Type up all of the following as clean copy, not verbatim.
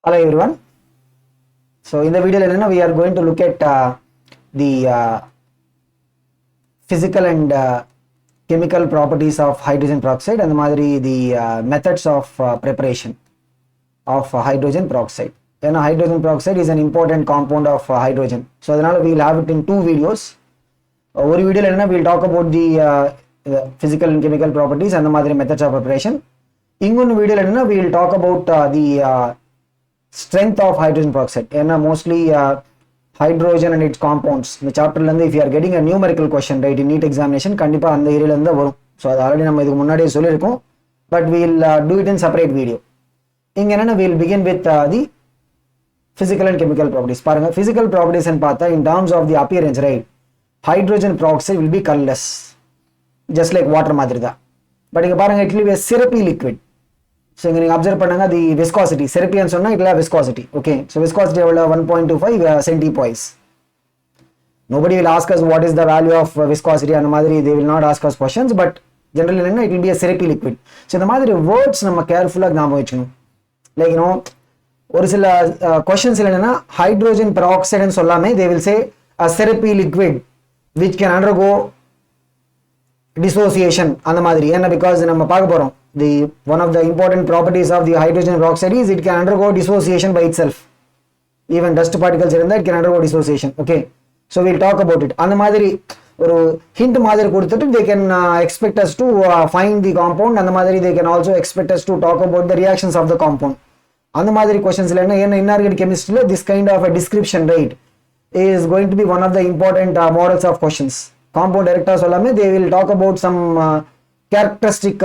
Hello everyone. So in the video we are going to look at the physical and chemical properties of hydrogen peroxide and the methods of preparation of hydrogen peroxide. And hydrogen peroxide is an important compound of hydrogen. So we will have it in two videos. One video we will talk about the physical and chemical properties and the methods of preparation. In one video we will talk about the strength of hydrogen peroxide and mostly hydrogen and its compounds. In the chapter if you are getting a numerical question right in NEET examination kandipa and area la varum. So adu already nama idhukku munnadiye sollirukom, but we will do it in separate video. Inga we will begin with the physical and chemical properties. Paranga physical properties and paatha in terms of the appearance, right? Hydrogen peroxide will be colorless, just like water madiri da. But inga paranga it will be a syrupy liquid. So you observe the viscosity. Syrupy and it will have viscosity. Okay. So viscosity will have 1.25 centipoise. Nobody will ask us what is the value of viscosity and they will not ask us questions, but generally it will be a syrupy liquid. So the madri words nama carefully like or questions hydrogen peroxide and sollame they will say a syrupy liquid which can undergo dissociation and the madri because nama paaka the one of the important properties of the hydrogen peroxide is it can undergo dissociation by itself. Even dust particles in that can undergo dissociation. Okay, so we'll talk about it. And the madri or hint madri kodutittu they can expect us to find the compound, and the madri they can also expect us to talk about the reactions of the compound. And the madri questions in inorganic chemistry this kind of a description, right, is going to be one of the important models of questions. Compound director sollame they will talk about some characteristic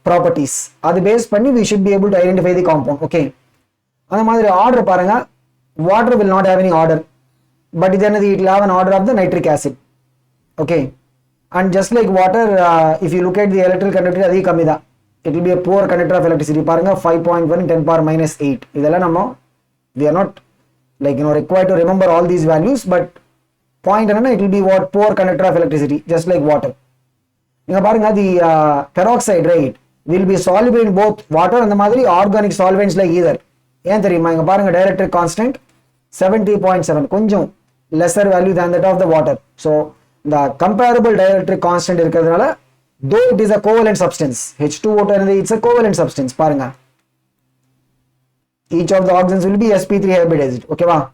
properties. Adu based panni we should be able to identify the compound. Okay, and the order paranga water will not have any order, but it will have an order of the nitric acid. Okay, and just like water if you look at the electrical conductivity adi kamida, it will be a poor conductor of electricity. Paranga 5.1 in 10 power minus 8. Idella namma we are not like required to remember all these values, but point it will be what poor conductor of electricity, just like water. The peroxide, right, will be soluble in both water and the organic solvents like either. Dielectric constant 70.7, konjam lesser value than that of the water. So the comparable dielectric constant irukradhanaala, though it is a covalent substance, H2O2 it's a covalent substance. Paranga each of the oxygens will be sp3 hybridized. Okay va,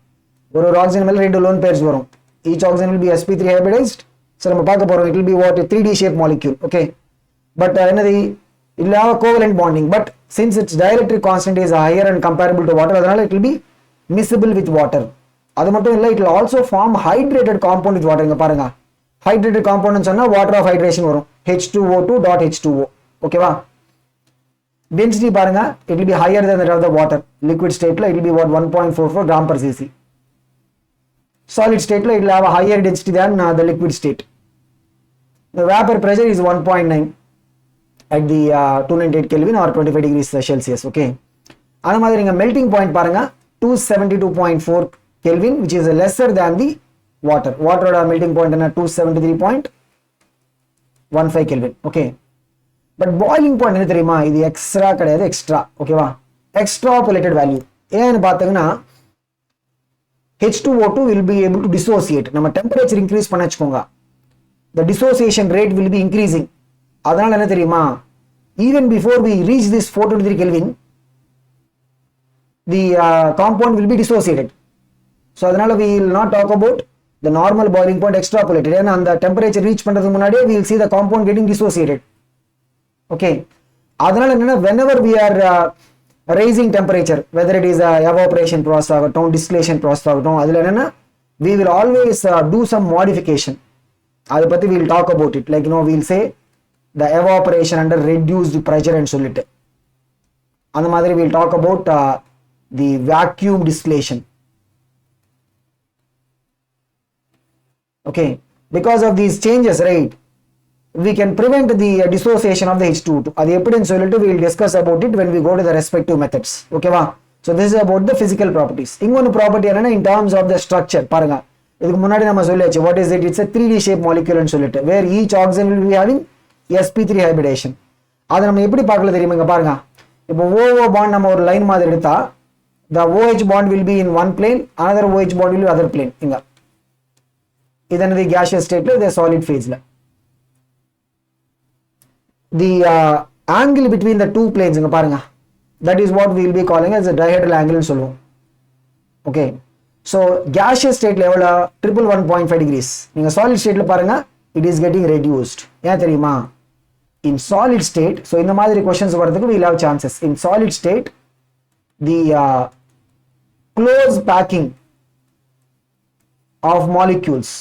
oru oxygen mele rendu lone pairs varum, each oxygen will be sp3 hybridized. So it will be what a 3D shaped molecule. Okay, but it will have a covalent bonding, but since its dielectric constant is higher and comparable to water, it will be miscible with water. It will also form hydrated compound with water. Hydrated compound is water of hydration varum, H2O2.H2O. Okay va, density it will be higher than that of the water. Liquid state it will be what 1.44 gram per cc. Solid state it will have a higher density than the liquid state. The vapor pressure is 1.9 at the 298 Kelvin or 25 degrees Celsius. Okay, and melting point 272.4 Kelvin, which is lesser than the water. Water melting point 273.15 Kelvin. Okay, but boiling point is extra extra. Okay va, extrapolated value H2O2 will be able to dissociate. Nama temperature increase panachkonga, the dissociation rate will be increasing. Even before we reach this 423 Kelvin, the compound will be dissociated. So we will not talk about the normal boiling point extrapolated, and on the temperature reach we will see the compound getting dissociated. Okay, whenever we are raising temperature, whether it is evaporation process or distillation process, we will always do some modification. We will talk about it, like we will say the evaporation under reduced pressure and solid. And we will talk about the vacuum distillation. Okay, because of these changes, right, we can prevent the dissociation of the H2O2. The evidence we will discuss about it when we go to the respective methods. Okay va, so this is about the physical properties. Ingon property in terms of the structure paranga what is it? It's a 3D shaped molecule and solid where each oxygen will be having sp3 hybridization. Adu nama eppadi paakala theriyuma inga paranga, ipo OO bond nama or line maadhiri edutha the OH bond will be in one plane, another OH bond will be other plane. inga idan the gaseous state la, the solid phase la. The angle between the two planes inga parunga, that is what we will be calling as a dihedral angle nu solluvom. Okay, so gaseous state level 111.5 degrees. நீங்க solid state ல பாருங்க, it is getting reduced. ஏன் தெரியுமா? In solid state, so இந்த மாதிரி questions வரதுக்கு we will have chances. In solid state, the close packing of molecules.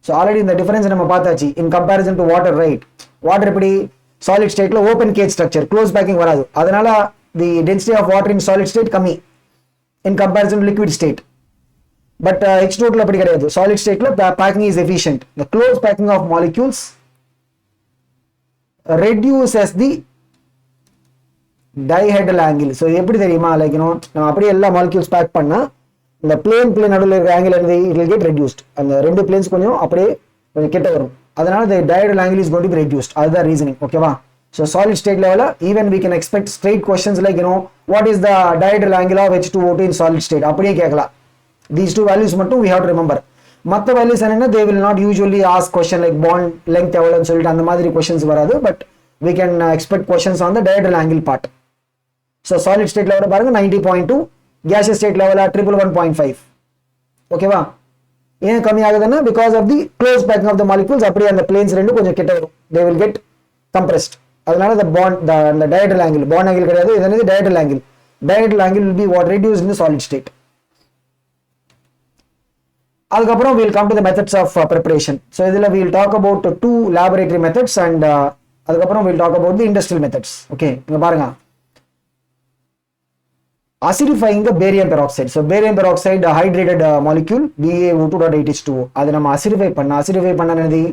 So already இந்த difference நம்ம பார்த்தாச்சு in comparison to water, right? Water எப்படி solid state ல open cage structure, close packing வராது. அதனால the density of water in solid state கம்மி in comparison to liquid state. But H2O ல அப்படி கிடையாது. Solid state ல packing is efficient. The close packing of molecules reduces the dihedral angle. So எப்படி தெரியுமா, like நம்ம அப்படியே எல்லா molecules pack பண்ணா இந்த plane நடுவுல இருக்கிற angle it will get reduced. அந்த ரெண்டு planes கொஞ்சம் அப்படியே கொஞ்சம் கிட்ட வரும். அதனால the dihedral angle is going to be reduced. அதுதான் reasoning. ஓகேவா? So solid state level, even we can expect straight questions like what is the dihedral angle of H2O2 in solid state. அப்படியே கேட்கலாம். These two values மட்டும் we have to remember. மற்ற values என்னன்னா, they will not usually ask question like bond length எவ்வளவுன்னு சொல்லிட்டு அந்த மாதிரி questions வராது. But we can expect questions on the dihedral angle part. So solid state level பாருங்க 90.2, gaseous state level 111.5. ஓகேவா? ஏன் கம்மி ஆகுதுன்னா because of the close packing of the molecules, அப்படியே அந்த planes ரெண்டு கொஞ்சம் கிட்ட வரும். They will get compressed. அதனால the bond, the dihedral angle, bond angle கிடையாது, இது என்னது dihedral angle. Dihedral angle will be what reduced in the solid state. அதுக்கப்புறம் we'll come to the methods of preparation. So இதுல we'll talk about two laboratory methods and அதுக்கப்புறம் we'll talk about the industrial methods. Okay, இங்க பாருங்க, acidifying the barium peroxide. So barium peroxide hydrated molecule BaO2.8H2O. அது நம்ம acidify பண்ண என்னது,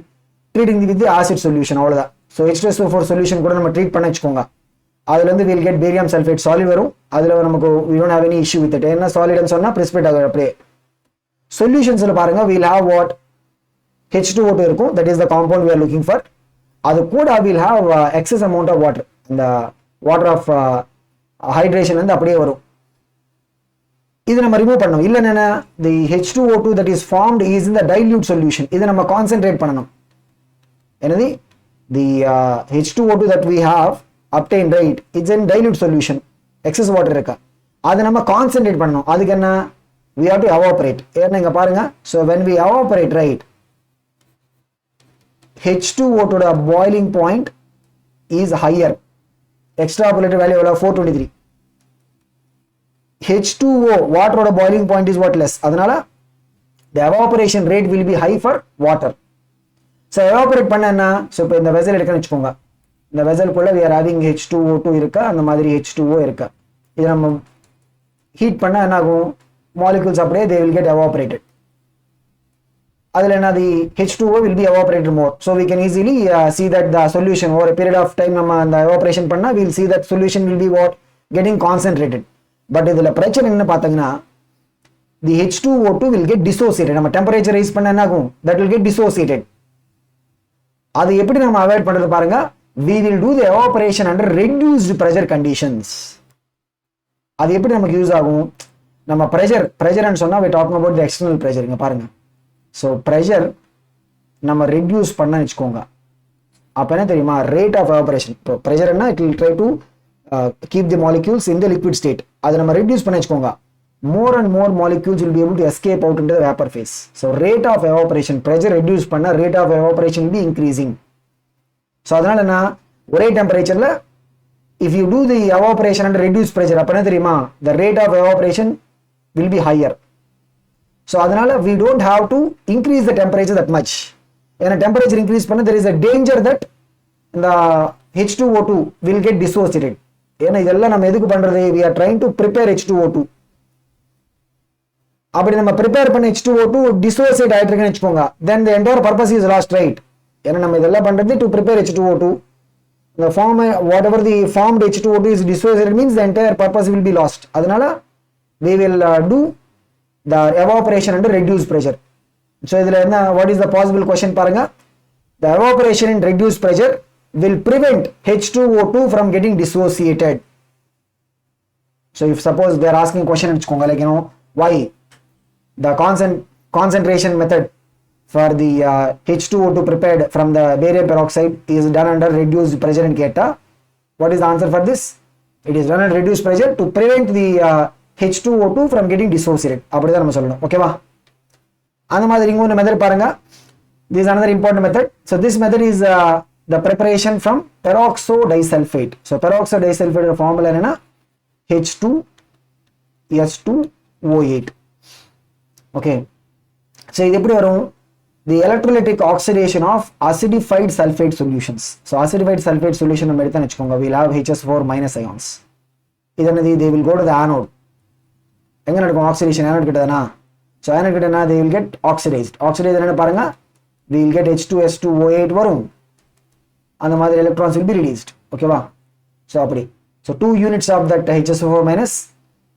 treating with the acid solution, அவ்வளவுதான். So H2SO4 solution கூட நம்ம ட்ரீட் பண்ண வச்சுக்கோங்க. அதுல இருந்து we'll get barium sulfate solid வரும். அதுல நமக்கு we don't have any issue with it. என்ன solid ன்னு சொன்னா precipitate ஆகும் அப்படியே. Solutionsல பாருங்க, we'll have what H2O2 இருக்கும், that is the compound we are looking for. அது கூட we'll have excess amount of water, the water of hydration வந்து அப்படியே வரும். இது நம்ம ரிமூவ் பண்ணணும். இல்லன்னா the H2O2 that is formed is in the dilute solution. இதை நம்ம கான்சென்ட்ரேட் பண்ணணும். என்னது, the H2O2 that we have obtained, right, it's in dilute solution, excess water இருக்கா, அது நம்ம கான்சென்ட்ரேட் பண்ணணும். அதுக்கு என்ன, we have to evaporate. ஏன்னா இங்க பாருங்க, so when we evaporate, right, H2O2 boiling point is higher. Extrapolated value of 423. H2O water boiling point is what, less. அதனால the evaporation rate will be high for water. So evaporate பண்ணனா, so இப்போ இந்த vessel எடுக்கன்னு வெச்சுக்கோங்க. இந்த vessel குள்ள we are having H2O2 இருக்கா, அந்த மாதிரி H2O இருக்கா. இது நம்ம ஹீட் பண்ணா என்ன ஆகும், molecules அப்படியே they will get evaporated. அதுல என்ன, the H2O will be evaporated more. So we can easily see that the solution over a period of time நம்ம அந்த evaporation பண்ணா we'll see that solution will be what, getting concentrated. But இதுல பிரச்சனை என்ன பாத்தீங்கன்னா, the H2O2 will get dissociated. நம்ம temperature raise பண்ணா என்ன ஆகும், that will get dissociated. அது எப்படி நம்ம அவாய்ட் பண்றது பாருங்க, we will do the evaporation under reduced pressure conditions. அது எப்படி நமக்கு யூஸ் ஆகும், நம்ம pressure ன்னு சொன்னா we talking about the external pressure. இங்க பாருங்க, so pressure நம்ம reduce பண்ண வெச்சுக்கோங்க. அப்ப என்ன தெரியுமா, rate of evaporation. இப்போ pressure என்ன, it will try to keep the molecules in the liquid state. அதை நம்ம reduce பண்ண வெச்சுக்கோங்க, more and more molecules will be able to escape out into the vapor phase. So rate of evaporation, pressure reduce பண்ணா rate of evaporation will be increasing. So அதனால என்ன, ஒரே டெம்பரேச்சர்ல if you do the evaporation under reduced pressure, அப்ப என்ன தெரியுமா, the rate of evaporation will be higher. So அதனால we don't have to increase the temperature that much. ஏன்னா temperature increase பண்ணா there is a danger that the H2O2 will get dissociated. ஏன்னா இதெல்லாம் நம்ம எதுக்கு பண்றது, we are trying to prepare H2O2. அப்படி நம்ம prepare பண்ண H2O2 dissociate ஆயிட்டு இருக்குன்னு வெச்சுக்கோங்க, then the entire purpose is lost, right? ஏன்னா நம்ம இதெல்லாம் பண்றது to prepare H2O2. the form, whatever the formed H2O2 is dissociated means the entire purpose will be lost. அதனால we will do the evaporation under reduced pressure. So இதுல என்ன, what is the possible question பாருங்க, the evaporation in reduced pressure will prevent H2O2 from getting dissociated. So if suppose they are asking question வெச்சுக்கோங்க, like why the concentration method for the H2O2 prepared from the barium peroxide is done under reduced pressure and கேட்டா, what is the answer for this? It is done at reduced pressure to prevent the H2O2 from getting dissociated. அப்படிதான் நம்ம சொல்லணும். ஓகேவா? அந்த மாதிரி இன்னொரு method பாருங்க. This is another important method. So this method is the preparation from peroxide disulfate. So peroxide disulfate formula என்னன்னா H2S2O8. Okay. So இது எப்படி வரும்? The electrolytic oxidation of acidified sulfate solutions. So acidified sulfate solution நம்ம எடுத்தா வெச்சுக்கோங்க, we'll have HS4 minus ions. இதனது they will go to the anode. எங்க நடக்கும் oxidation? anode கிட்டதானா? So anode கிட்டனா they will get oxidized. Oxidized என்ன பாருங்க, we will get H2S2O8 வரும். அந்த மாதிரி electrons will be released. ஓகேவா? So அப்படி. So 2 units of that HS4 minus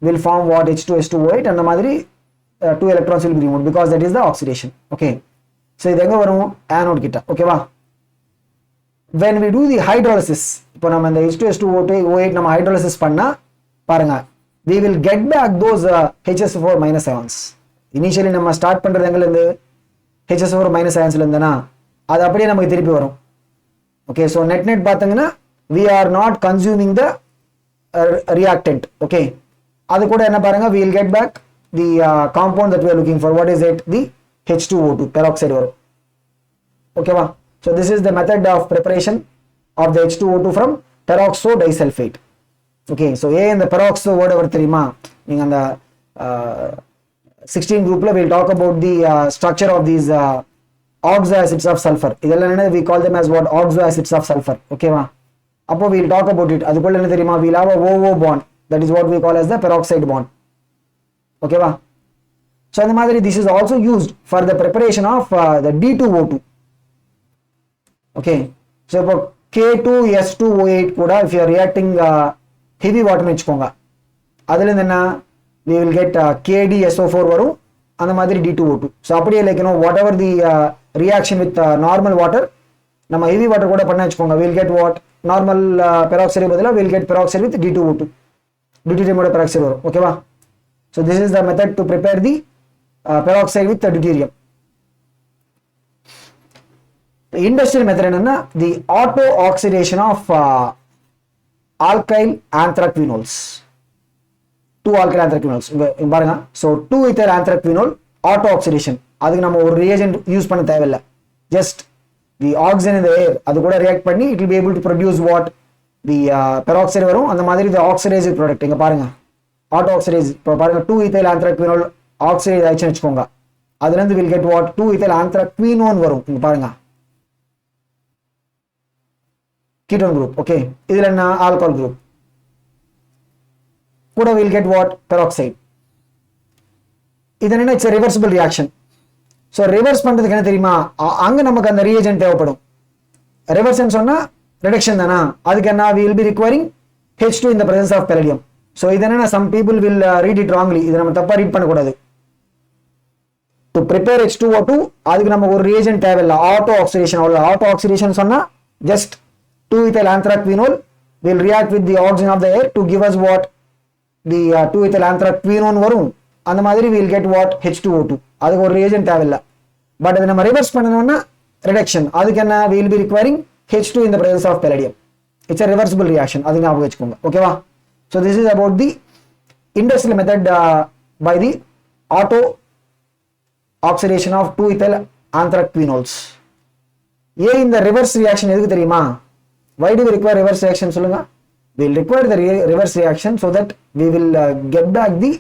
will form what? H2S2O8. அந்த மாதிரி 2 electrons will be removed because that is the oxidation. Okay. So இது எங்க வரும்? anode கிட்ட. ஓகேவா? When we do the hydrolysis, இப்போ நம்ம இந்த H2S2O8 நம்ம hydrolysis பண்ணா பாருங்க, we will get back those HS4 minus ions. Initially நம்ம ஸ்டார்ட் பண்றது எங்கல இருந்து? HS4 minus ionsல இருந்தனா அது அப்படியே நமக்கு திருப்பி வரும். Okay, so net பாத்தீங்கன்னா we are not consuming the reactant. Okay, அது கூட என்ன பாருங்க, we will get back the compound that we are looking for. What is it? The H2O2 peroxide வரும். ஓகேவா? So this is the method of preparation of the H2O2 from peroxide disulfate. Okay, so இந்த peroxide word எவர் தெரியுமா? நீங்க அந்த 16 groupல we'll talk about the structure of these oxoacids of sulfur. இதெல்லாம் என்ன, we call them as what? Oxoacids of sulfur. ஓகேவா? அப்போ we'll talk about it. அதுக்குள்ள என்ன தெரியுமா? we'll have a OO bond, that is what we call as the peroxide bond. ஓகேவா? So அந்த மாதிரி this is also used for the preparation of the D2O2. Okay, so இப்போ K2S2O8 கூட if you are reacting heavy water வெச்சுக்கோங்க, அதுல இருந்து என்ன, we will get KDSO4 வரும், அந்த மாதிரி D2O2. so அப்படியே like whatever the reaction with normal water நம்ம heavy water கூட பண்ண வெச்சுக்கோங்க, we will get what? normal peroxide பதிலா we will get peroxide with D2O2, deuterium ஓட peroxide வரும். ஓகேவா? so this is the method to prepare the peroxide with the deuterium. The industrial method என்னன்னா the auto oxidation of alkyl anthraquinols. 2 alkyl anthraquinols இங்க பாருங்க. so 2 ethyl anthraquinol auto oxidation. அதுக்கு நம்ம ஒரு reagent use பண்ண தேவையில்லை, just the oxygen in the air அது கூட react பண்ணி it will be able to produce what? the peroxide வரும். அந்த மாதிரி the oxidized product இங்க பாருங்க, auto oxidase. இப்போ பாருங்க 2 ethyl anthraquinol oxidized ஆயிடுச்சுன்னு வெச்சுக்கோங்க, அதுல இருந்து will get what? 2 ethyl anthraquinone வரும். இங்க பாருங்க ketone group. okay, இதுல என்ன? alcohol group கூட will get what? peroxide. இது என்ன? it's a reversible reaction. so reverse பண்றதுக்கு என்ன தெரியுமா, அங்க நமக்கு அந்த reagent தேவைப்படும். reverse ன்னு சொன்னா reduction தானா, அதுக்கு என்ன? we will be requiring H2 in the presence of palladium. so இது என்ன, some people will read it wrongly. இது நம்ம தப்பா ரீட் பண்ண கூடாது. to prepare H2O2 அதுக்கு நமக்கு ஒரு reagent தேவையில்லை, auto oxidation. அவ்வளவு. auto oxidation சொன்னா just 2 ethyl anthraquinol will react with the oxygen of the air to give us what? the 2 ethyl anthraquinone வரும். அந்த மாதிரி we will get what? H2O2. அதுக்கு ஒரு reagent தேவையில்லை. பட் அதை நம்ம ரிவர்ஸ் பண்ணணும்னா reduction, அதுக்கு என்ன? we will be requiring H2 in the presence of palladium. it's a reversible reaction, அது ஞாபகம் வச்சுக்கோங்க. ஓகேவா? so this is about the industrial method by the auto oxidation of 2 ethyl anthraquinols. ஏன் இந்த ரிவர்ஸ் ரியாக்ஷன் எதுக்கு தெரியுமா? why do we require reverse reaction சொல்லுங்க? we will require the reverse reaction so that we will get back the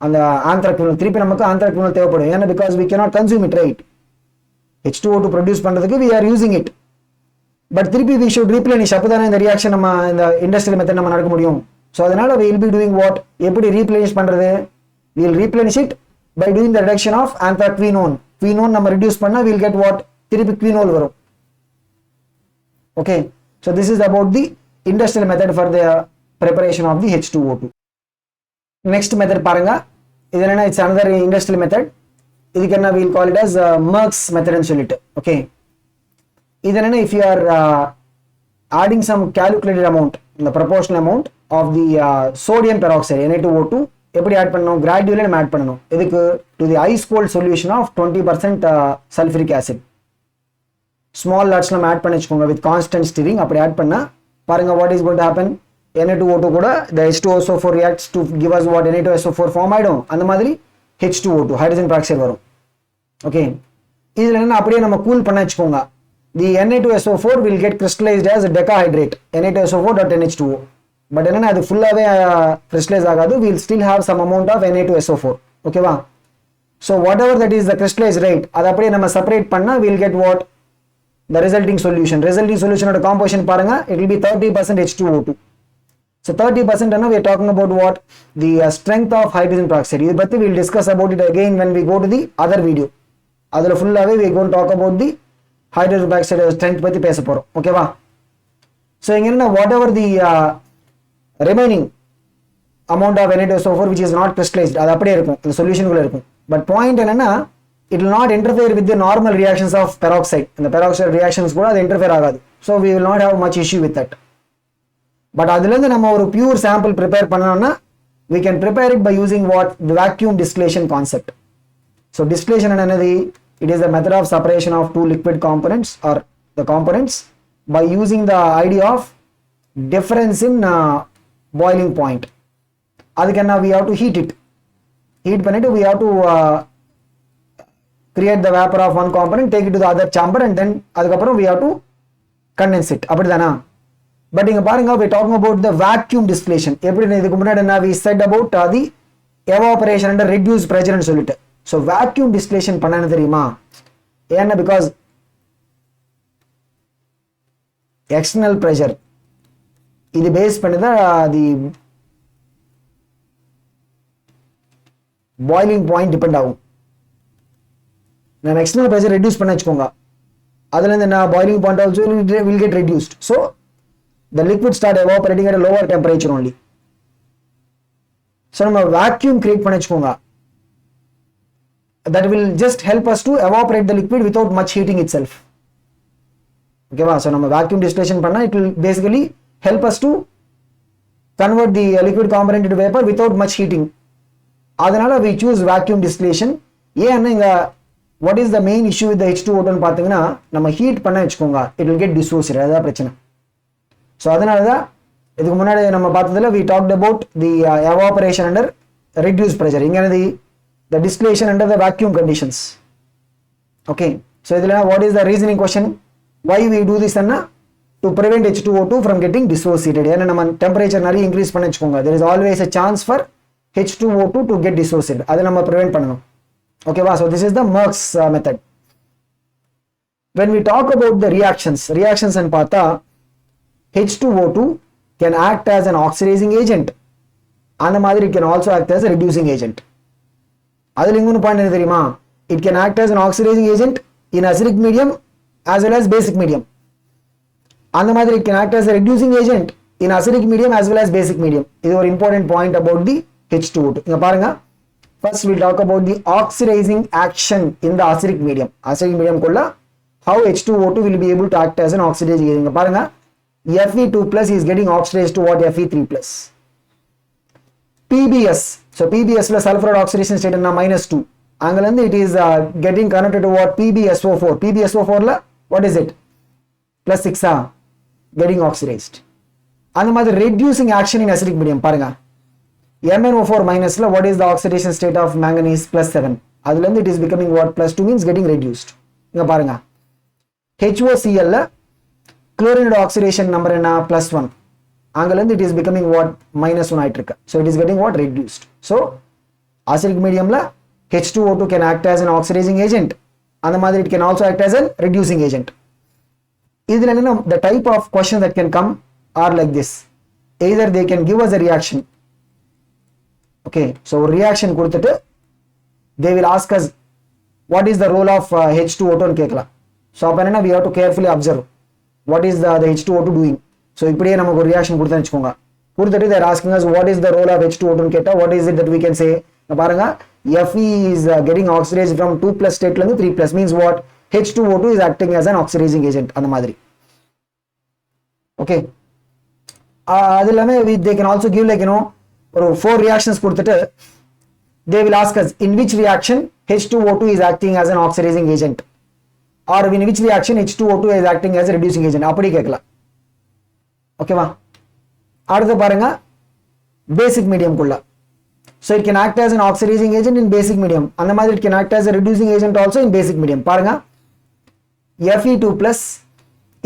அந்த anthraquinol. திருப்பி நமக்கு anthraquinol தேவைப்படும். ஏன்னா because we cannot consume it, right? H2O2 produce பண்றதுக்கு we are using it, but திருப்பி we should replenish. அப்பதானே இந்த reaction நம்ம இந்த இண்டஸ்ட்ரியல் மெத்தட் நம்ம நடக்க முடியும். so அதனால we will be doing what? எப்படி replenish பண்றது? we will replenish it by doing the reduction of anthraquinone. quinone நம்ம reduce பண்ணா we will get what? திருப்பி quinol வரும். okay, so this is about the industrial method for the preparation of the H2O2. next method பாருங்க, இது என்னன்னா it's another industrial method. இதுக்கு என்ன we will call it as Merck's method ன்னு சொல்லிட்டு. okay, இது என்னன்னா if you are adding some calculated amount, the proportional amount of the sodium peroxide Na2O2 எப்படி ஆட் பண்ணனும் gradually நம்ம ஆட் பண்ணனும் இதுக்கு to the ice cold solution of 20% sulfuric acid small lots நம்ம ஆட் பண்ணிச்சுக்கோங்க with constant stirring அப்படி add பண்ணா பாருங்க what is going to happen Na2O2 கூட the H2SO4 reacts to give us what Na2SO4 form ஆயிடும் அந்த மாதிரி H2O2 hydrogen peroxide வரும் okay இதுல என்ன அப்படியே நம்ம கூல் பண்ண வெச்சுக்கோங்க the Na2SO4 will get crystallized as a decahydrate Na2SO4.NH2O but enna adu fullave crystallize agadu we will still have some amount of Na2SO4 okay va so whatever that is the crystallized rate adu apdiye nama separate panna we will get what the resulting solution oda composition paranga it will be 30% H2O2 so 30% enna we are talking about what the strength of hydrogen peroxide idu pathi we will discuss about it again when we go to the other video adula fullave we are going to talk about the hydrogen peroxide strength பத்தி பேச போறோம் ஓகேவா so இங்க என்ன whatever the remaining amount of Na2SO4 which is not crystallized அது அப்படியே இருக்கும் இந்த சொல்யூஷன் குள்ள இருக்கும் பட் பாயிண்ட் என்னன்னா it will not interfere with the normal reactions of peroxide இந்த peroxide reactions கூட அது interfere ஆகாது so we will not have much issue with that but அதுல இருந்து நம்ம ஒரு pure sample prepare பண்ணனும்னா we can prepare it by using what the vacuum distillation concept so distillation என்னது it is the method of separation of two liquid components or the components by using the idea of difference in boiling point adukena we have to heat pannittu we have to create the vapor of one component take it to the other chamber and then adukaprom we have to condense it appadidana but inga paarenga we are talking about the vacuum distillation eppadi idukku munadi na we said about the evaporation under reduced pressure nu solittu so vacuum distillation பண்ணனு தெரியுமா ஏன்னா because external pressure இது base பண்ணி தான் the boiling point depend ஆகும் நம்ம external pressure reduce பண்ண வெச்சுக்கோங்க அதுல இருந்து நான் boiling point also will get reduced so the liquid start evaporating at a lower temperature only so நம்ம vacuum create பண்ண வெச்சுக்கோங்க that will just help us to evaporate the liquid without much heating itself okay va so nama vacuum distillation panna it will basically help us to convert the liquid component into vapor without much heating adanal we choose vacuum distillation ஏன்னா இங்க what is the main issue with the H2O2 னு பாத்தீங்கன்னா நம்ம heat பண்ண வெச்சுக்கோங்க it will get dissociated அதான் பிரச்சனை so அதனால தான் இதுக்கு முன்னாடி நம்ம பார்த்ததுல we talked about the evaporation under reduced pressure இங்க என்னது the distillation under the vacuum conditions okay so idhila what is the reasoning question why we do this anna to prevent H2O2 from getting dissociated ena nama temperature nari increase panna vechukonga there is always a chance for H2O2 to get dissociated adu nama prevent pananum okay va so this is the Merck's method when we talk about the reactions and paatha H2O2 can act as an oxidizing agent and madri it can also act as a reducing agent adhu ingonu point enna theriyuma it can act as an oxidizing agent in acidic medium as well as basic medium and madri it can act as a reducing agent in acidic medium as well as basic medium idu or important point about the H2O2 inga paarenga first we'll talk about the oxidizing action in the acidic medium kulla how H2O2 will be able to act as an oxidizing agent inga paarenga Fe2+ is getting oxidized to what Fe3+. PBS. So PBS la sulfur oxidation state na -2. Angalandi it is getting connected to what PbSO4. PbSO4 la what is it? +6 getting oxidized. And the reducing action in acidic medium paranga. MnO4- la what is the oxidation state of manganese +7. Adulandi it is becoming what +2 means getting reduced. Inga paranga. HOCl la chlorine oxidation number na +1. Angalandi it is becoming what -1 nitric. So it is getting what reduced. So acidic medium la H2O2 can act as an oxidizing agent and the mother it can also act as a reducing agent. The type of questions that can come are like this. Either they can give us a reaction. Okay, so reaction கொடுத்துட்டு they will ask us what is the role of H2O2 னு கேட்கலாம். So அப்ப என்னன்னா we have to carefully observe what is the H2O2 doing. So இப்படியே நமக்கு ஒரு reaction கொடுத்தா வெச்சுக்கோங்க. கொடுத்துட்டு they are asking us what is the role of H2O2 னு கேட்டா what is it that we can say. பாருங்க Fe is getting oxidized from 2+ state ல இருந்து 3+ means what H2O2 is acting as an oxidizing agent அந்த மாதிரி. Okay, அது இல்லாமல் they can also give like ஒரு 4 reactions கொடுத்துட்டு they will ask us in which reaction H2O2 is acting as an oxidizing agent or in which reaction H2O2 is acting as a reducing agent அப்படி கேட்கலாம். ஓகேவா? அடுத்து பாருங்க basic medium குள்ள. So it can act as an oxidizing agent in basic medium. அந்த மாதிரி it can act as a reducing agent also in basic medium. பாருங்க Fe2 plus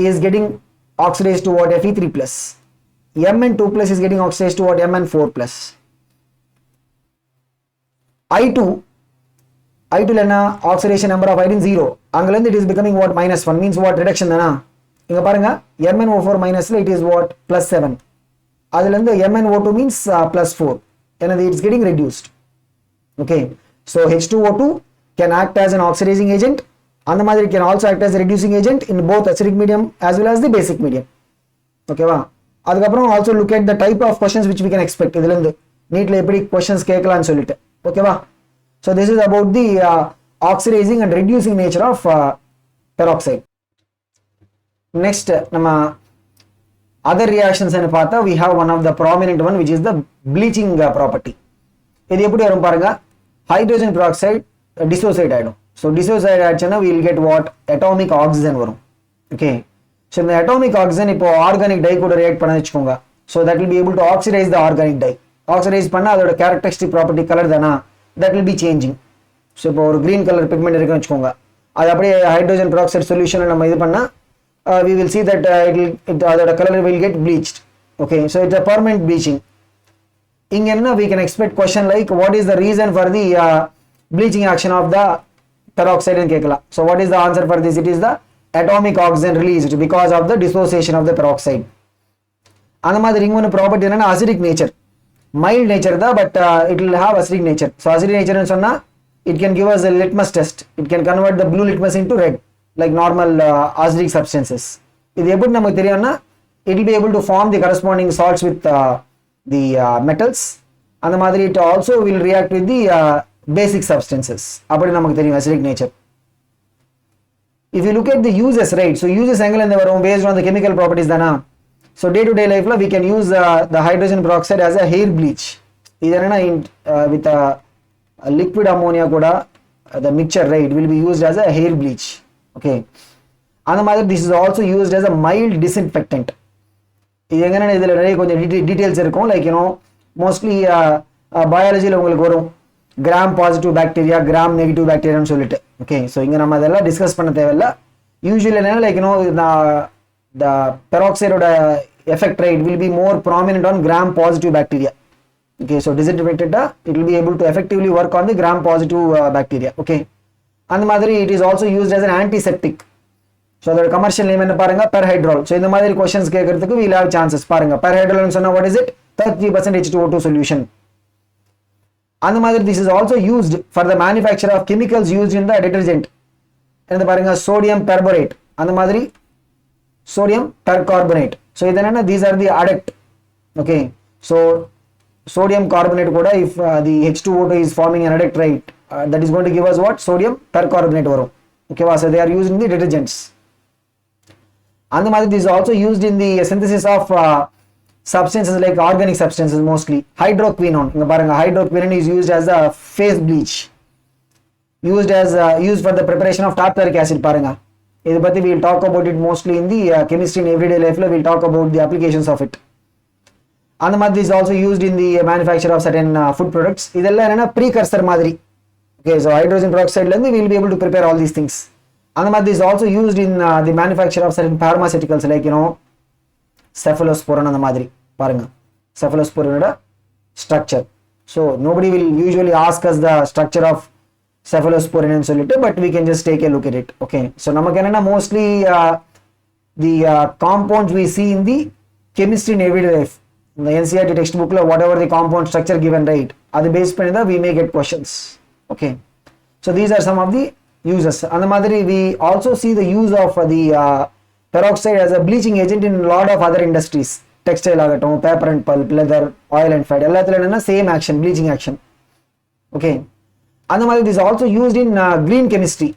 is getting oxidized to what? Fe3 plus. Mn2 plus is getting oxidized to what? Mn4 plus. I2 என்ன oxidation number of iodine 0. அங்கலேருந்து it is becoming what? -1 means what? Reduction தானா? இங்க பாருங்க MnO4 minusல it is what? +7. அதுலேருந்து MnO2 means +4. and it's getting reduced. Okay, so H2O2 can act as an oxidizing agent and the மாதிரி can also act as a reducing agent in both acidic medium as well as the basic medium. Okay வா? அதுக்கப்புறம் also look at the type of questions which we can expect. இதிலிருந்து நீட்ல எப்படி questions கேட்கலாம்னு சொல்லிட்டு. Okay வா? So this is about the oxidizing and reducing nature of peroxide. Next நம்ம other reactions ன்னு பார்த்தா we have one of the prominent one which is the bleaching property. இது எப்படி வரும் பாருங்க hydrogen peroxide dissociate ஆயிடும். So dissociate ஆயிடுச்சுன்னா we will get what? Atomic oxygen வரும். Okay, so இந்த atomic oxygen இப்போ organic dye கூட react பண்ண வச்சுக்கோங்க. So that will be able to oxidize the organic dye. Oxidize பண்ணா அதோட characteristic property color தானா that will be changing. So இப்போ ஒரு green color pigment இருக்குன்னு வச்சுக்கோங்க, அது அப்படியே hydrogen peroxide solution நம்ம இது பண்ணா we will see that the color will get bleached. Okay, so it's a permanent bleaching. Inga we can expect question like what is the reason for the bleaching action of the peroxide in kekala. So what is the answer for this? It is the atomic oxygen released because of the dissociation of the peroxide. And the ring one property is acidic nature, mild nature da, but it will have acidic nature. So acidic nature and sonna it can give us a litmus test. It can convert the blue litmus into red like normal acidic substances. If it will be able to form the corresponding salts with the metals, and the madri it also will react with the basic substances. Acidic nature. If you look at the uses, right? So uses angle based on the chemical properties dana. So day to day life we can use the hydrogen peroxide as a hair bleach. Either with a liquid ammonia kuda the mixture, right, will be used as a hair bleach. Okay, and the this is also used as a mild disinfectant. Details like mostly biology gram positive bacteria, gram negative bacteria and solid. Okay, so inga discuss panna usually like the peroxide effect rate will be more prominent on gram positive bacteria. Okay, so disinfectant it will be able to effectively work on the gram positive bacteria. Okay, and the madri it is also used as an antiseptic. So the commercial name enna paranga perhydrol. So in the madri questions kekradhukku we will have chances. Paranga perhydrol and sonna what is it? 30% H2O2 solution. And the madri this is also used for the manufacture of chemicals used in the detergent. And the paranga sodium perborate. And the madri sodium percarbonate. So these are the adduct. Okay, so sodium carbonate kuda if the H2O2 is forming an adduct, right, that is going to give us what? Sodium percarbonate varum. Okay, so they are used in the detergents. And the this is also used in the synthesis of substances like organic substances, mostly hydroquinone. Hydroquinone is used as a face bleach, used for the preparation of tartaric acid. Paranga we will talk about it mostly in the chemistry in everyday life. We will talk about the applications of it. And the is also used in the manufacture of certain food products. This is a precursor madri. Okay, so hydrogen peroxide we will be able to prepare all these things. And the is also used in the manufacture of certain pharmaceuticals like cephalosporin and the madri. Paranga cephalosporin structure. So nobody will usually ask us the structure of cephalosporin and solid, but we can just take a look at it. Okay, so namakanana mostly the compounds we see in the chemistry in everyday life. In the NCERT textbook whatever the compound structure given, right, adu based panni we may get questions. Okay, so these are some of the uses. And the madri we also see the use of the peroxide as a bleaching agent in a lot of other industries. Textile agatum, paper and pulp, leather, oil and fat, ellathilana same action, bleaching action. Okay, and the madri is also used in green chemistry,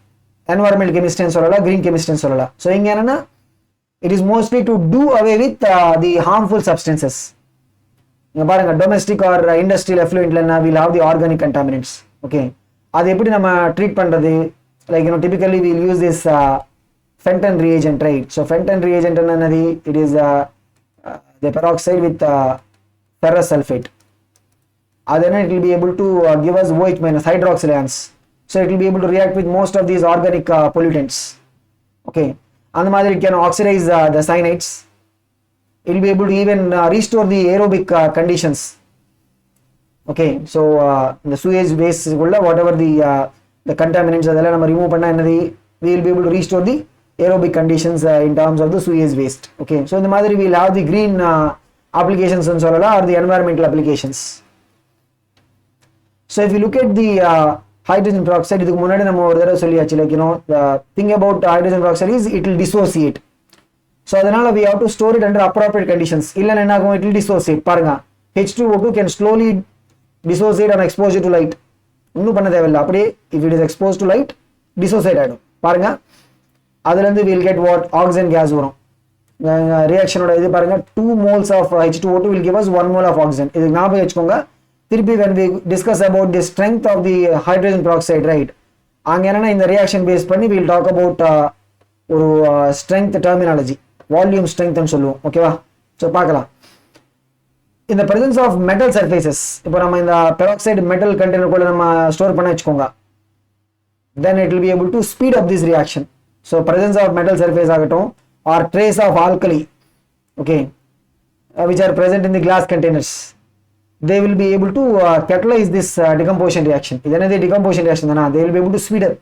environmental chemistry and solala, green chemistry and solala. So inga It is mostly to do away with the harmful substances. பாருங்க domestic or industrial effluent லனா we'll have the organic contaminants. Okay, அது எப்படி நம்ம treat பண்றது? Like typically we'll use this Fenton reagent, right? So Fenton reagent என்னது? It is the peroxide with ferrous sulfate. Then it will be able to give us OH minus hydroxyl ions. So it will be able to react with most of these organic pollutants. Okay, and it can oxidize the cyanides. It will be able to even restore the aerobic conditions. Okay, so the sewage waste whatever the contaminants adala nama remove panna enadhi, we will be able to restore the aerobic conditions in terms of the sewage waste. Okay, so in the madri we will have the green applications and solala or the environmental applications. So if you look at the hydrogen peroxide, idukku munadi nama oru thara solliyaachu, like the thing about hydrogen peroxide is it will dissociate. So adanal we have to store it under appropriate conditions. Illa enna agum, it will dissociate. Paranga H2O2 can slowly dissociate on exposure to light. Innu panna thevilla, apdi if it is exposed to light dissociate aidum. Paranga adulandi we will get what oxygen gas varum. Reaction oda idu paranga 2 moles of H2O2 will give us 1 mole of oxygen. Idu gnabagam vechukonga. Tirpi when we discuss about the strength of the hydrogen peroxide, right, angenana in the reaction base panni we will talk about strength terminology, volume strength and solluvom. Okay va? So paakalam. In the presence of metal surfaces, ipo nama in the peroxide metal container kuda nama store panna vechukonga, then it will be able to speed up this reaction. So presence of metal surface agatum or trace of alkali, okay, which are present in the glass containers, they will be able to catalyze this decomposition reaction. Idanade decomposition reaction dana, they will be able to speed up.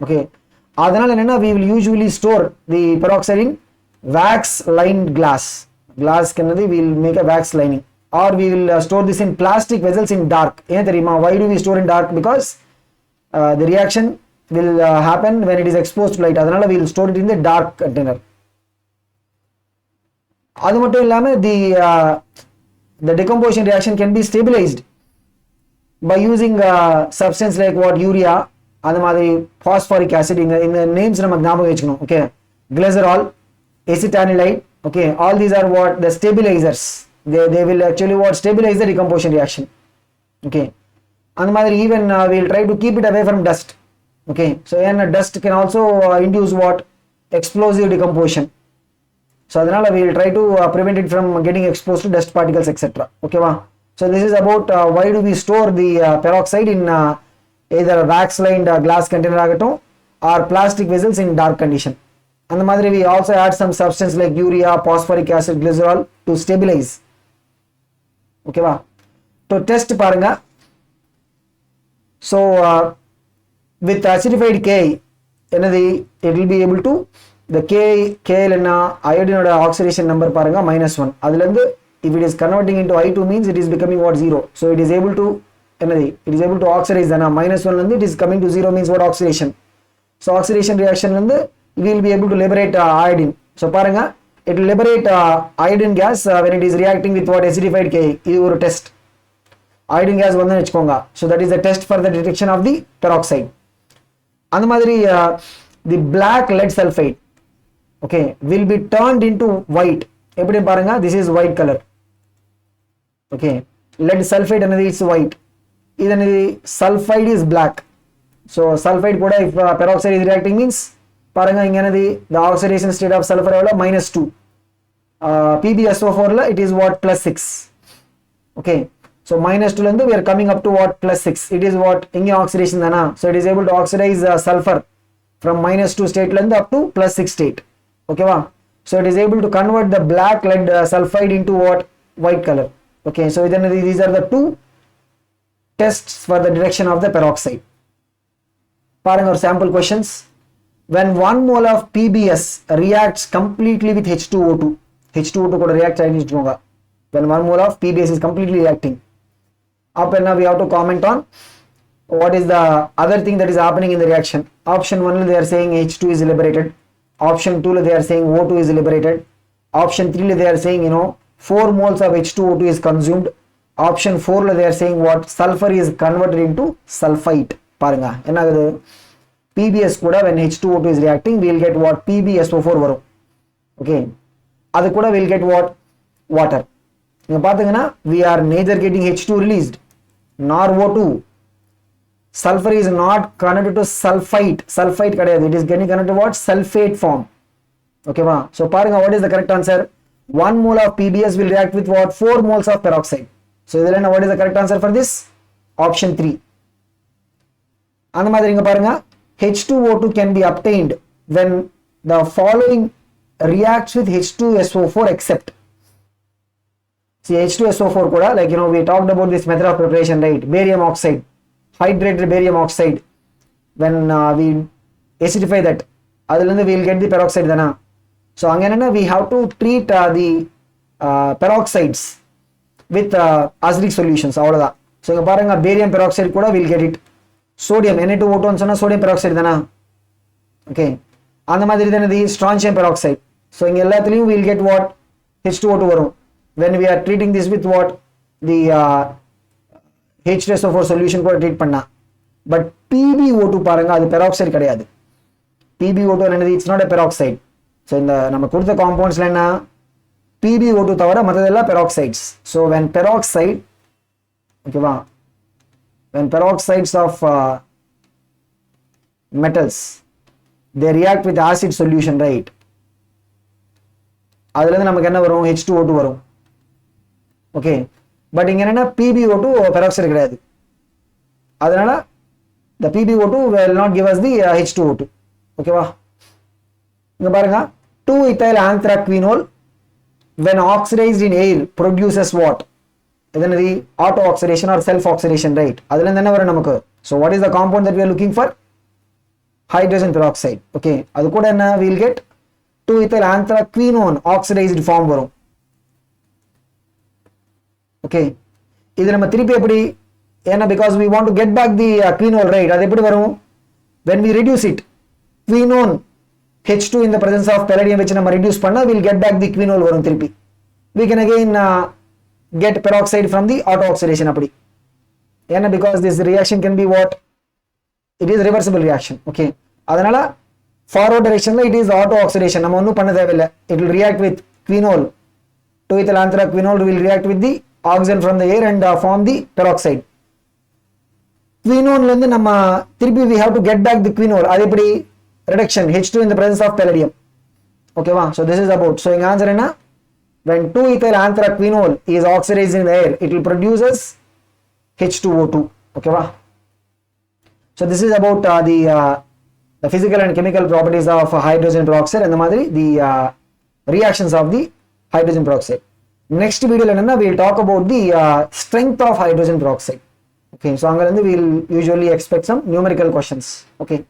Okay, adanal enna we will usually store the peroxide in wax lined glass kannadi we will make a wax lining, or we will store this in plastic vessels in dark. Yen theriyuma, why do we store in dark? Because the reaction will happen when it is exposed to light. Adanal we will store it in the dark container. Adu mattum illama the decomposition reaction can be stabilized by using substance like what urea, and madri phosphoric acid. In the names namak gnabagam vechukonum. Okay, glycerol, acetanilide. Okay, all these are what the stabilizers. They will actually what stabilize the decomposition reaction. Okay, and madri even we will try to keep it away from dust. Okay, so dust can also induce what explosive decomposition. So adanal we will try to prevent it from getting exposed to dust particles, etc. Okay va? So this is about why do we store the peroxide in either a wax lined glass container agatum or plastic vessels in dark condition. And the madri we also add some substance like urea, phosphoric acid, glycerol to stabilize. Okay va? To test paranga. So with acidified K, it will be able to the Kl enna iodine oxidation number paranga -1. Adilande if it is converting into I2 means it is becoming what 0. So it is able to it is able to oxidize dana -1 lande it is coming to 0 means what oxidation. So oxidation reaction lande we will be able to liberate iodine. So paranga it will liberate iodine gas when it is reacting with what acidified K. Idu oru test. Iodine gas vandu vechukonga. So that is the test for the detection of the peroxide. And madri the black lead sulfide, okay, will be turned into white. Eppadi paranga, this is white color. Okay, lead sulfide anadi is white. Idanadi sulfide is black. So sulfide kuda if peroxide is reacting means paranga inganadi the oxidation state of sulfur evlo -2. PbSO4 la it is what +6. Okay, so -2 lande we are coming up to what +6. It is what inga oxidation dana. So it is able to oxidize sulfur from -2 state lande up to +6 state. Okay va? So it is able to convert the black lead sulfide into what white color. Okay, so then these are the two tests for the detection of the peroxide. Parang or sample questions. When 1 mole of PBS reacts completely with H2O2, H2O2 could react chayinga. When 1 mole of PBS is completely reacting, up and now we have to comment on what is the other thing that is happening in the reaction. Option 1 they are saying H2 is liberated. Option 2 they are saying O2 is liberated. Option 3 they are saying 4 moles of H2O2 is consumed. Option 4 they are saying what sulfur is converted into sulfite. Paranga enagadu PBS kuda when H2O2 is reacting we will get what PbSO4 varum. okay, அது கூட will get what, water. நீங்க பாத்தீங்கன்னா we are neither getting H2 released nor O2. Sulfur is not converted to sulfite கிடையாது, it is getting converted to what, sulfate form. Okay va, so பாருங்க what is the correct answer. 1 mole of PBS will react with what, 4 moles of peroxide. So இதுல என்ன, what is the correct answer for this, option 3. அந்த மாதிரி இங்க பாருங்க H2O2 can be obtained when the following reacts with H2SO4 except. See H2SO4 kuda, like you know we talked about this method of preparation, right? Barium oxide, hydrated barium oxide, when we acidify that, adulanda we will get the peroxide dana. So angenna we have to treat the peroxides with acidic solutions avladha. So inga parunga barium peroxide kuda we will get it. Sodium Na2O2 anu sonna sodium peroxide dana, okay, அந்த மாதிரி தான the strontium peroxide. So இங்க எல்லாத்துலயும் we will get what, H2O2 வரும் when we are treating this with what, the H2SO4 solution கூட treat பண்ணா. But PbO2 பாருங்க அது peroxide கிடையாது. PbO2 என்னது, it's not a peroxide. So இந்த நம்ம கொடுத்த காம்பவுண்ட்ஸ்ல என்ன, PbO2 தவிர மத்ததெல்லாம் peroxides. So when peroxide, ஓகேவா, when peroxides of metals they react with acid solution, right, அதுல இருந்து நமக்கு என்ன வரும், H2O2 வரும். ஓகே, பட் இங்க என்னன்னா PbO2 peroxide கிடையாது, அதனால the PbO2 will not give us the H2O2. ஓகேவா, இங்க பாருங்க 2-ethyl anthraquinol when oxidized in air produces what, இதனது auto oxidation or self oxidation, right, அதுல இருந்து என்ன வரும் நமக்கு. So what is the compound that we are looking for, hydrogen peroxide. Okay, அது கூட என்ன, we will get 2-ethyl anthraquinone oxidized form வரும். Okay, இது நம்ம திருப்பி எப்படி, ஏன்னா because we want to get back the quinol, right, அது எப்படி வரும், when we reduce it, quinone H2 in the presence of palladium which நம்ம reduce பண்ணா we will get back the quinol வரும் திருப்பி. We can again get peroxide from the auto oxidation அப்படி. ஏன்னா because this reaction can be what, it is reversible reaction. Okay, அதனால forward direction it is auto oxidation, நம்ம ஒன்னும் பண்ண தேவையில்லை. It will react with quinol, 2-ethyl anthraquinol will react with the oxygen from the air and form the peroxide. Quinone ல இருந்து நம்ம திருப்பி we have to get back the quinol, அது எப்படி, reduction H2 in the presence of palladium. Okay va, so this is about, so இங்க answer என்ன, when 2-ethyl anthraquinol is oxidized in the air it will produces H2O2. Okay va, so this is about the physical and chemical properties of hydrogen peroxide and the madri the reactions of the hydrogen peroxide. Next video enna we will talk about the strength of hydrogen peroxide. Okay, so anga we will usually expect some numerical questions. Okay.